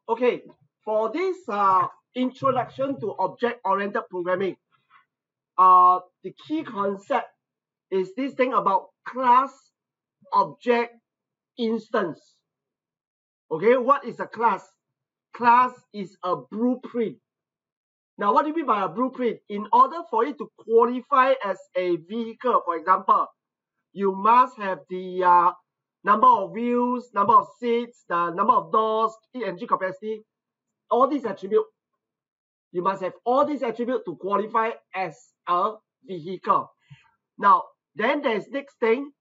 Okay, for this introduction to object-oriented programming, the key concept is this thing about class, object, instance. Okay, what is a class? Class is a blueprint. Now, what do you mean by a blueprint? In order for it to qualify as a vehicle, for example, you must have the number of wheels, number of seats, the number of doors, engine capacity, all these attributes. You must have all these attributes to qualify as a vehicle. Now, then there's next thing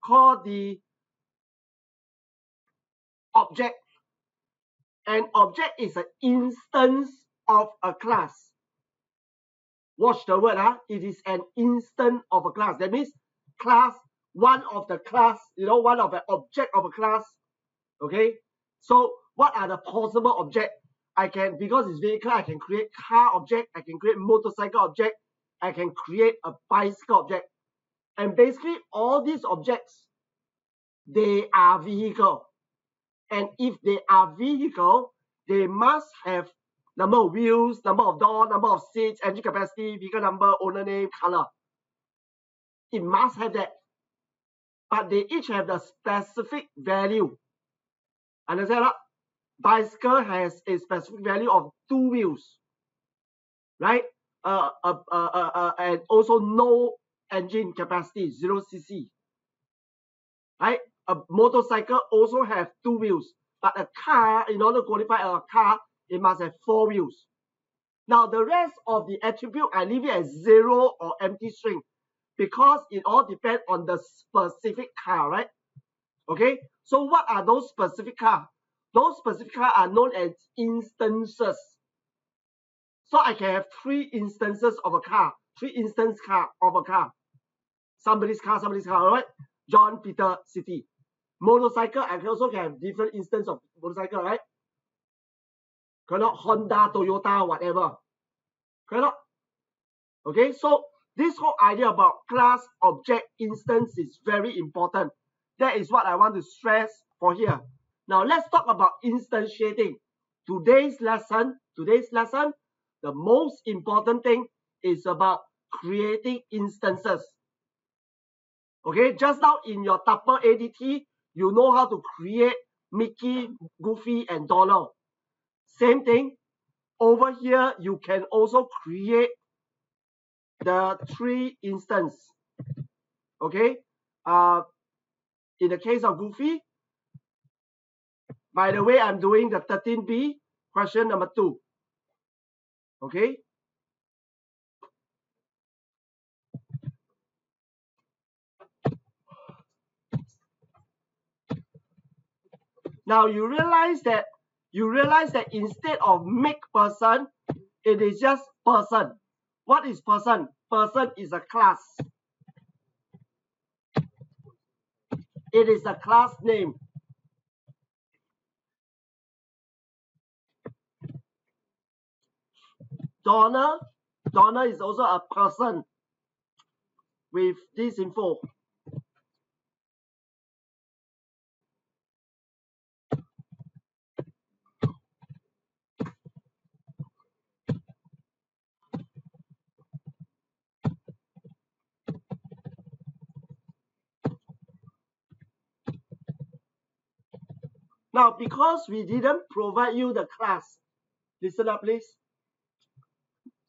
called the object. An object is an instance of a class. Watch the word, it is an instance of a class. That means class, one of the class, one of the object of a class. Okay, so what are the possible objects? Because it's vehicle, I can create car object, I can create motorcycle object, I can create a bicycle object. And basically all these objects, they are vehicle. And if they are vehicle, they must have number of wheels, number of doors, number of seats, engine capacity, vehicle number, owner name, color. It must have that. But they each have the specific value. Understand? Bicycle has a specific value of 2 wheels, right? And also no engine capacity, 0 cc, right? A motorcycle also have 2 wheels, but a car, in order to qualify a car, it must have 4 wheels. Now the rest of the attribute, I leave it as 0 or empty string because it all depends on the specific car, right? Okay, so what are those specific cars? Those specific cars are known as instances. So I can have 3 instances of a car, 3 instance car of a car. Somebody's car, all right? John, Peter, City. Motorcycle, I can also have different instances of motorcycle, right? Correct? Honda, Toyota, whatever. Correct? Okay, so this whole idea about class, object, instance is very important. That is what I want to stress for here. Now let's talk about instantiating. Today's lesson, the most important thing is about creating instances. Okay, just now in your tuple ADT, you know how to create Mickey, Goofy, and Donald. Same thing. Over here, you can also create the 3 instance. Okay. In the case of Goofy, by the way, I'm doing the 13b, question number 2. Okay. Now you realize that instead of make person, it is just person. What is person? Person is a class. It is a class name. Donna is also a person with this info. Now, because we didn't provide you the class, listen up, please.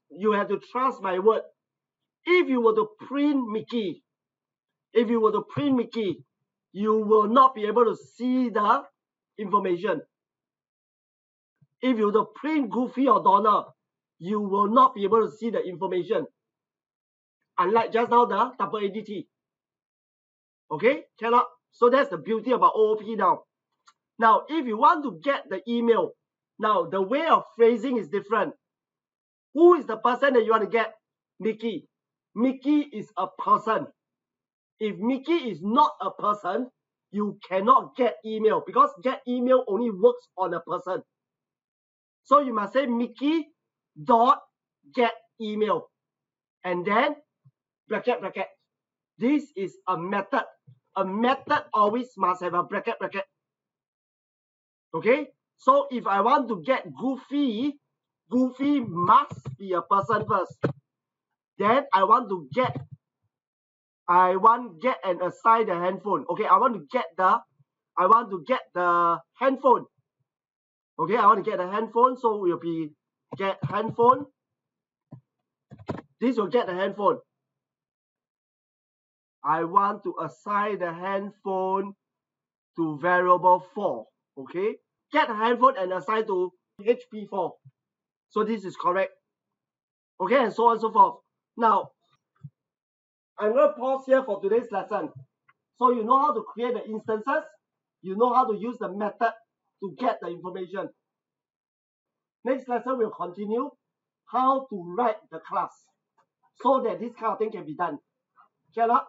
You have to trust my word. If you were to print Mickey, you will not be able to see the information. If you were to print Goofy or Donald, you will not be able to see the information. Unlike just now, the tuple ADT. Okay, cannot. So that's the beauty about OOP now. Now, if you want to get the email, now the way of phrasing is different. Who is the person that you want to get? Mickey. Mickey is a person. If Mickey is not a person, you cannot get email because get email only works on a person. So you must say Mickey dot get email and then bracket. This is a method. A method always must have a bracket. Okay, So if I want to get Goofy, Goofy must be a person first. Then I want get and assign the handphone. Okay, I want to get the handphone. Okay, I want to get the handphone, so will be get handphone. This will get the handphone. I want to assign the handphone to variable 4. Okay, get the handphone and assign to HP4. So this is correct. Okay, and so on and so forth. Now, I'm going to pause here for today's lesson. So you know how to create the instances. You know how to use the method to get the information. Next lesson we'll continue how to write the class so that this kind of thing can be done. Cannot?